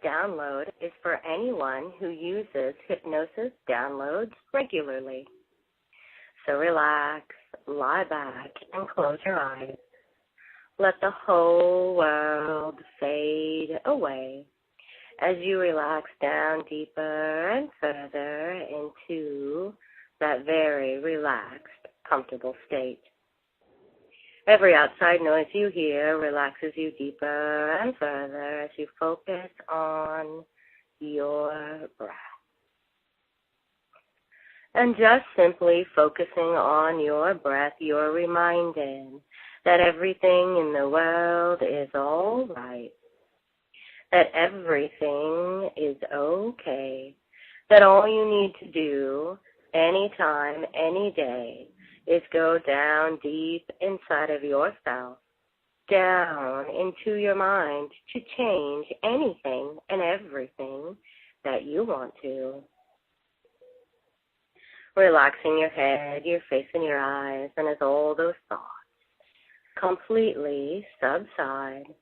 download is for anyone who uses hypnosis downloads regularly. So relax, lie back, and close your eyes. Let the whole world fade away as you relax down deeper and further into that very relaxed, comfortable state. Every outside noise you hear relaxes you deeper and further as you focus on your breath. And just simply focusing on your breath, you're reminded that everything in the world is all right, that everything is okay, that all you need to do anytime, any day, is go down deep inside of yourself, down into your mind to change anything and everything that you want to. Relaxing your head, your face, and your eyes, and as all those thoughts completely subside,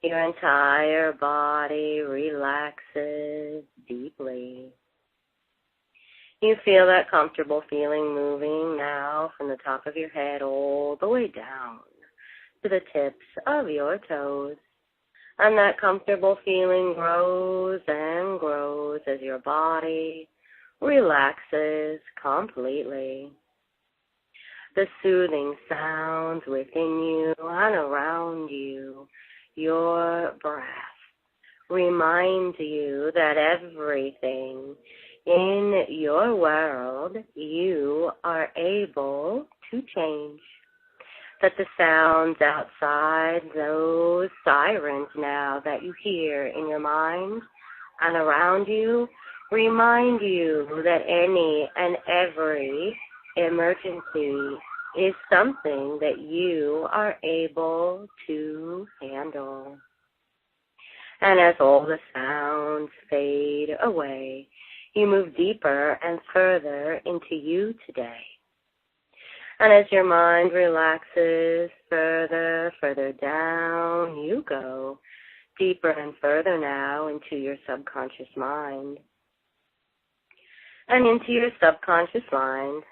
your entire body relaxes deeply. You feel that comfortable feeling moving now from the top of your head all the way down to the tips of your toes. And that comfortable feeling grows and grows as your body relaxes completely. The soothing sounds within you and around you, your breath, remind you that everything in your world you are able to change. That the sounds outside, those sirens now that you hear in your mind and around you, remind you that any and every emergency is something that you are able to handle. And as all the sounds fade away, you move deeper and further into you today. And as your mind relaxes further down, you go deeper and further now into your subconscious mind. And into your subconscious mind,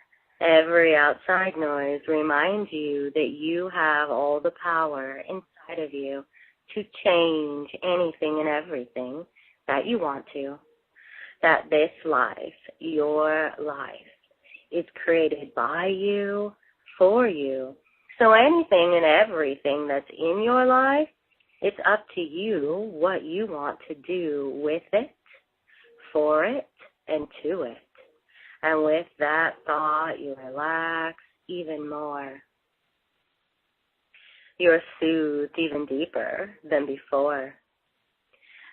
every outside noise reminds you that you have all the power inside of you to change anything and everything that you want to. That this life, your life, is created by you, for you. So anything and everything that's in your life, it's up to you what you want to do with it, for it, and to it. And with that thought, you relax even more. You're soothed even deeper than before.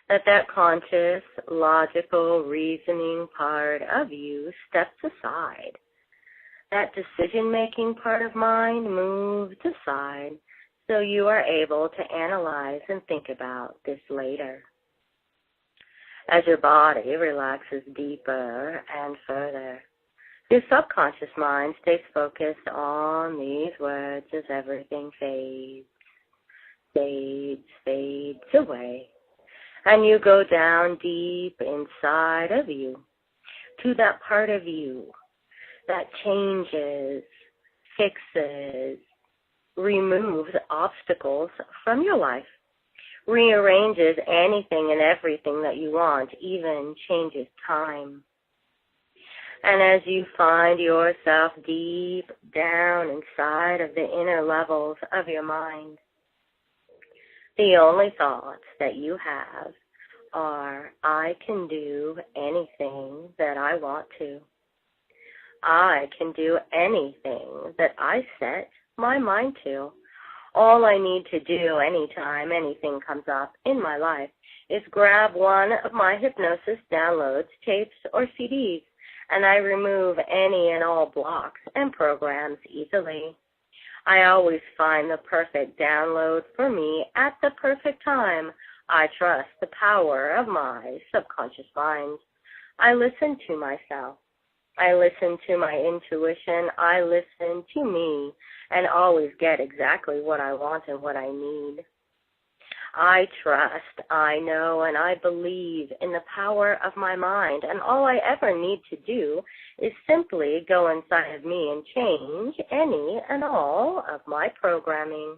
That conscious, logical, reasoning part of you steps aside. That decision-making part of mind moves aside so you are able to analyze and think about this later. As your body relaxes deeper and further, your subconscious mind stays focused on these words as everything fades away. And you go down deep inside of you to that part of you that changes, fixes, removes obstacles from your life, rearranges anything and everything that you want, even changes time. And as you find yourself deep down inside of the inner levels of your mind, the only thoughts that you have are, I can do anything that I want to. I can do anything that I set my mind to. All I need to do anytime anything comes up in my life is grab one of my hypnosis downloads, tapes, or CDs, and I remove any and all blocks and programs easily. I always find the perfect download for me at the perfect time. I trust the power of my subconscious mind. I listen to myself. I listen to my intuition. I listen to me and always get exactly what I want and what I need. I trust, I know, and I believe in the power of my mind, and all I ever need to do is simply go inside of me and change any and all of my programming.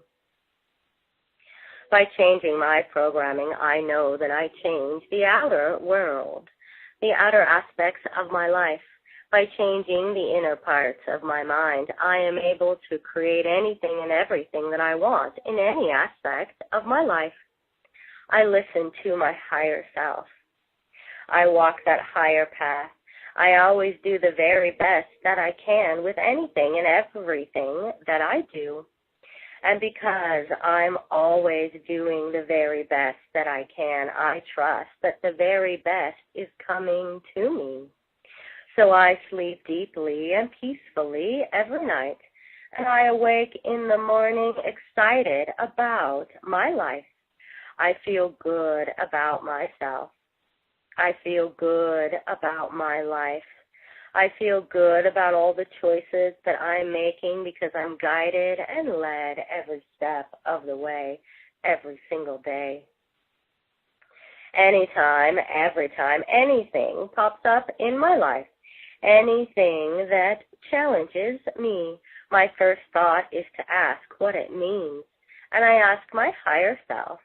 By changing my programming, I know that I change the outer world, the outer aspects of my life. By changing the inner parts of my mind, I am able to create anything and everything that I want in any aspect of my life. I listen to my higher self. I walk that higher path. I always do the very best that I can with anything and everything that I do. And because I'm always doing the very best that I can, I trust that the very best is coming to me. So I sleep deeply and peacefully every night, and I awake in the morning excited about my life. I feel good about myself. I feel good about my life. I feel good about all the choices that I'm making because I'm guided and led every step of the way, every single day. Anytime, every time, anything pops up in my life, anything that challenges me, my first thought is to ask what it means. And I ask my higher self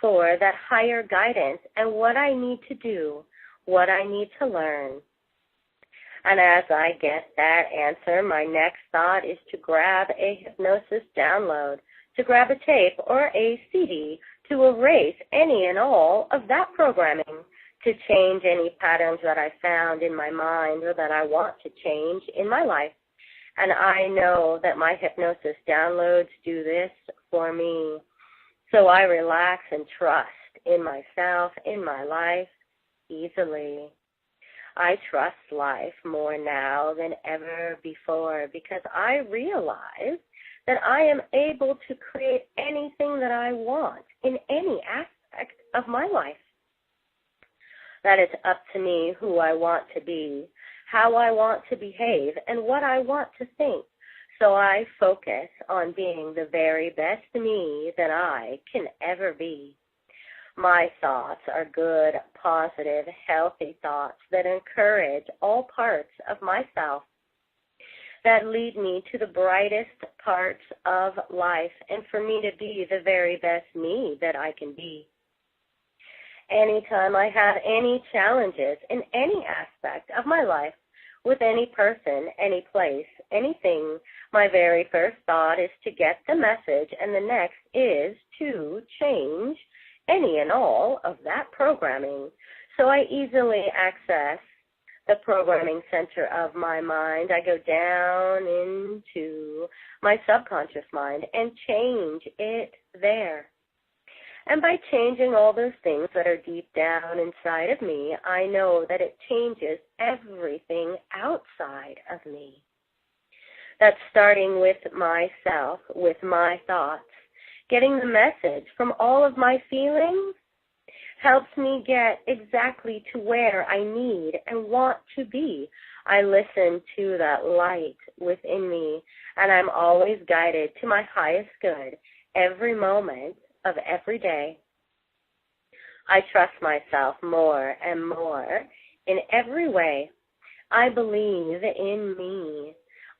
for that higher guidance and what I need to do, what I need to learn. And as I get that answer, my next thought is to grab a hypnosis download, to grab a tape or a CD, to erase any and all of that programming, to change any patterns that I found in my mind or that I want to change in my life. And I know that my hypnosis downloads do this for me. So I relax and trust in myself, in my life, easily. I trust life more now than ever before because I realize that I am able to create anything that I want in any aspect of my life. That it's up to me who I want to be, how I want to behave, and what I want to think. So I focus on being the very best me that I can ever be. My thoughts are good, positive, healthy thoughts that encourage all parts of myself, that lead me to the brightest parts of life and for me to be the very best me that I can be. Anytime I have any challenges in any aspect of my life, with any person, any place, anything, my very first thought is to get the message, and the next is to change any and all of that programming. So I easily access the programming center of my mind. I go down into my subconscious mind and change it there. And by changing all those things that are deep down inside of me, I know that it changes everything outside of me. That's starting with myself, with my thoughts. Getting the message from all of my feelings helps me get exactly to where I need and want to be. I listen to that light within me, and I'm always guided to my highest good every moment of every day. I trust myself more and more in every way. I believe in me.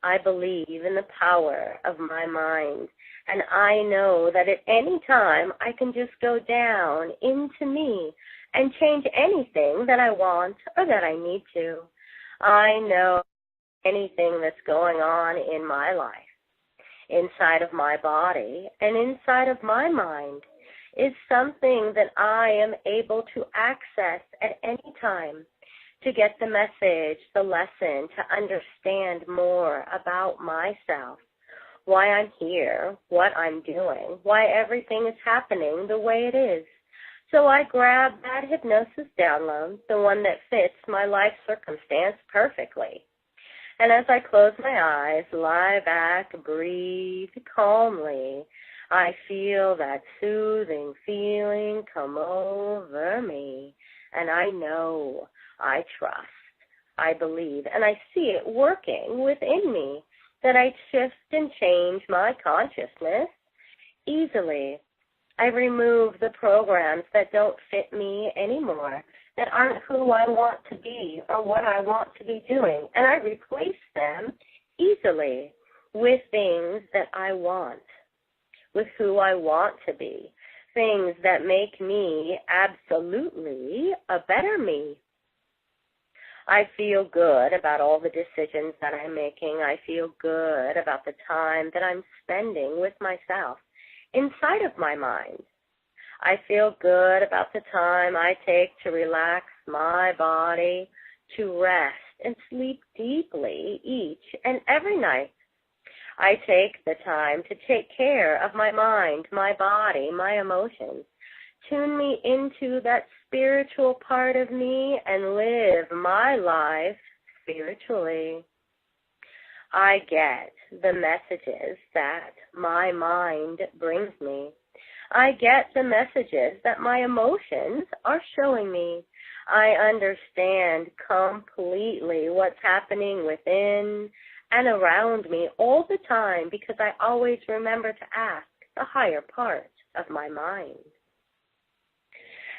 I believe in the power of my mind. And I know that at any time I can just go down into me and change anything that I want or that I need to. I know anything that's going on in my life, inside of my body and inside of my mind, is something that I am able to access at any time to get the message, the lesson, to understand more about myself, why I'm here, what I'm doing, why everything is happening the way it is. So I grab that hypnosis download, the one that fits my life circumstance perfectly. And as I close my eyes, lie back, breathe calmly, I feel that soothing feeling come over me. And I know, I trust, I believe, and I see it working within me, that I shift and change my consciousness easily. I remove the programs that don't fit me anymore, that aren't who I want to be or what I want to be doing, and I replace them easily with things that I want, with who I want to be, things that make me absolutely a better me. I feel good about all the decisions that I'm making. I feel good about the time that I'm spending with myself inside of my mind. I feel good about the time I take to relax my body, to rest and sleep deeply each and every night. I take the time to take care of my mind, my body, my emotions. Tune me into that spiritual part of me and live my life spiritually. I get the messages that my mind brings me. I get the messages that my emotions are showing me. I understand completely what's happening within and around me all the time because I always remember to ask the higher part of my mind.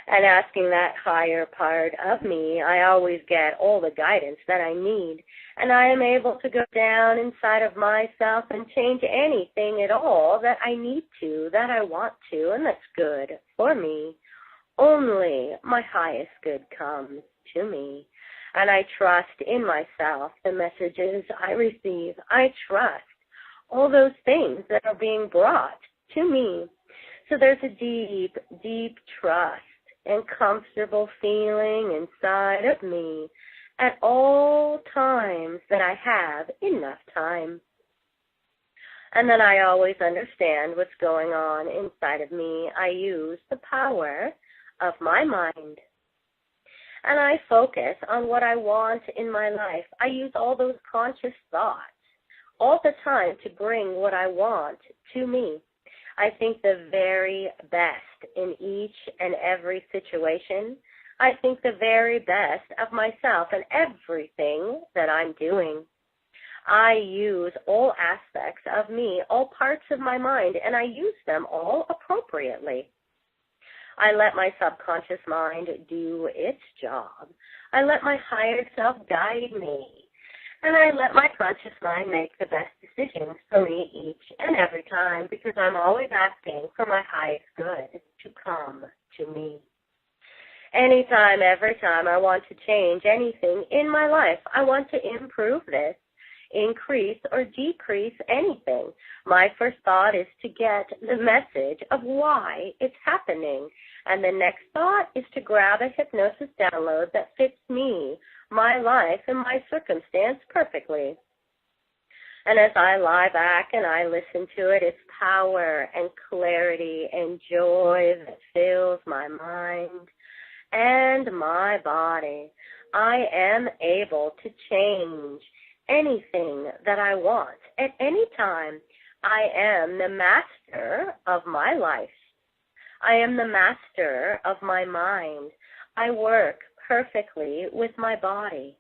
And asking that higher part of me, I always get all the guidance that I need. And I am able to go down inside of myself and change anything at all that I need to, that I want to, and that's good for me. Only my highest good comes to me. And I trust in myself the messages I receive. I trust all those things that are being brought to me. So there's a deep, deep trust and comfortable feeling inside of me at all times that I have enough time. And then I always understand what's going on inside of me. I use the power of my mind. And I focus on what I want in my life. I use all those conscious thoughts all the time to bring what I want to me. I think the very best in each and every situation. I think the very best of myself and everything that I'm doing. I use all aspects of me, all parts of my mind, and I use them all appropriately. I let my subconscious mind do its job. I let my higher self guide me. And I let my conscious mind make the best decisions for me each and every time because I'm always asking for my highest good to come to me. Anytime, every time I want to change anything in my life, I want to improve this, increase or decrease anything. My first thought is to get the message of why it's happening. And the next thought is to grab a hypnosis download that fits me, my life, and my circumstance perfectly. And as I lie back and I listen to it, it's power and clarity and joy that fills my mind and my body. I am able to change anything that I want at any time. I am the master of my life. I am the master of my mind. I work perfectly with my body.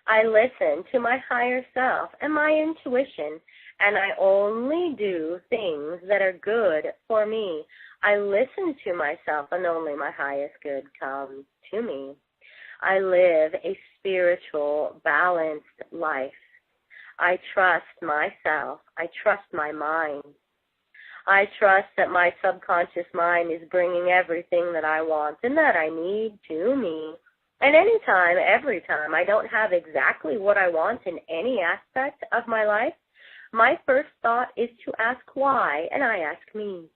I listen to my higher self and my intuition, and I only do things that are good for me. I listen to myself, and only my highest good comes to me. I live a spiritual, balanced life. I trust myself. I trust my mind. I trust that my subconscious mind is bringing everything that I want and that I need to me. And anytime, every time I don't have exactly what I want in any aspect of my life, my first thought is to ask why, and I ask me.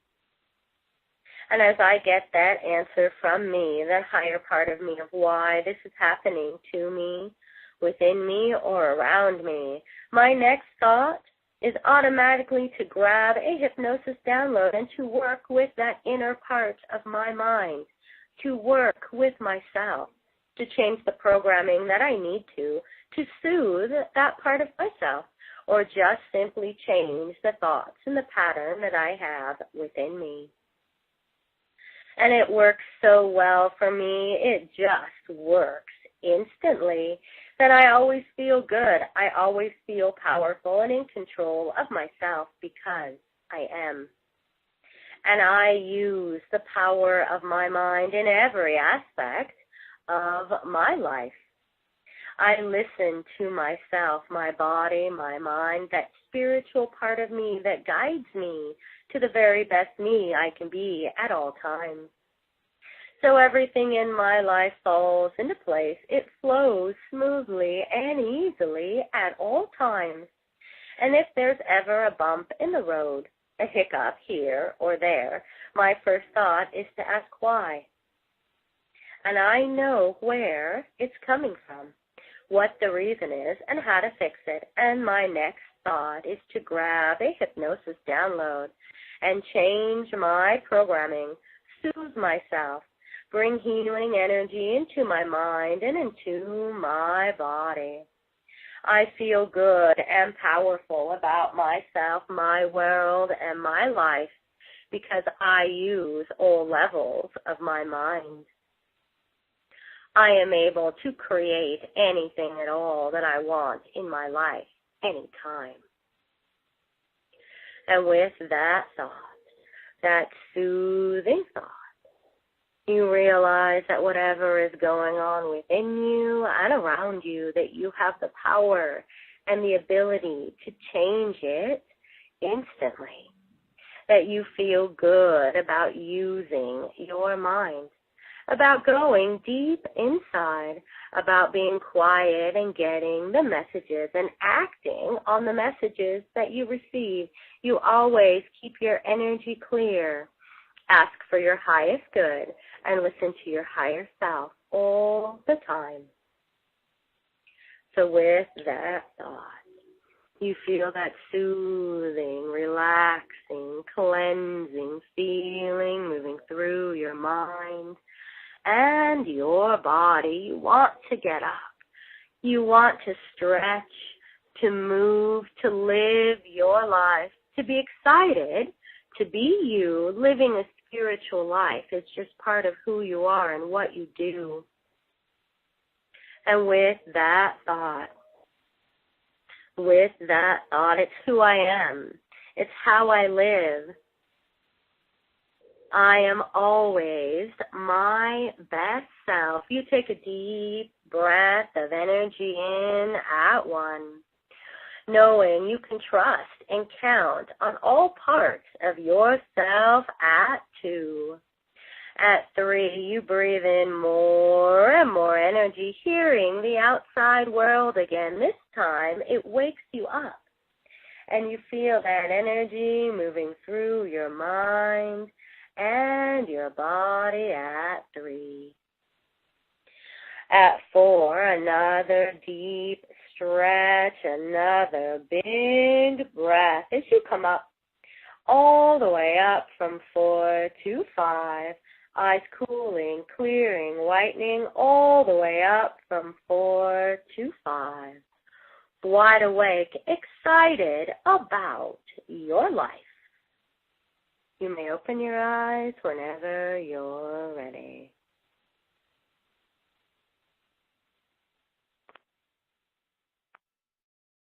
And as I get that answer from me, that higher part of me of why this is happening to me, within me, or around me, my next thought is automatically to grab a hypnosis download and to work with that inner part of my mind, to work with myself, to change the programming that I need to soothe that part of myself, or just simply change the thoughts and the pattern that I have within me. And it works so well for me, it just works instantly, that I always feel good. I always feel powerful and in control of myself because I am. And I use the power of my mind in every aspect of my life. I listen to myself, my body, my mind, that spiritual part of me that guides me to the very best me I can be at all times. So everything in my life falls into place. It flows smoothly and easily at all times. And if there's ever a bump in the road, a hiccup here or there, my first thought is to ask why. And I know where it's coming from, what the reason is, and how to fix it. And my next thought is to grab a hypnosis download and change my programming, soothe myself, bring healing energy into my mind and into my body. I feel good and powerful about myself, my world, and my life because I use all levels of my mind. I am able to create anything at all that I want in my life, anytime. And with that thought, that soothing thought, you realize that whatever is going on within you and around you, that you have the power and the ability to change it instantly. That you feel good about using your mind, about going deep inside, about being quiet and getting the messages and acting on the messages that you receive. You always keep your energy clear. Ask for your highest good and listen to your higher self all the time. So with that thought, you feel that soothing, relaxing, cleansing feeling moving through your mind and your body. You want to get up. You want to stretch, to move, to live your life, to be excited, to be you. Living a spiritual life is just part of who you are and what you do. And with that thought, it's who I am. It's how I live. I am always my best self. You take a deep breath of energy in at 1, knowing you can trust and count on all parts of yourself at 2. At 3, you breathe in more and more energy, hearing the outside world again. This time, it wakes you up, and you feel that energy moving through your mind and your body at 3. At 4, another deep stretch, another big breath as you come up, all the way up from 4 to 5. Eyes cooling, clearing, whitening, all the way up from 4 to 5. Wide awake, excited about your life. You may open your eyes whenever you're ready.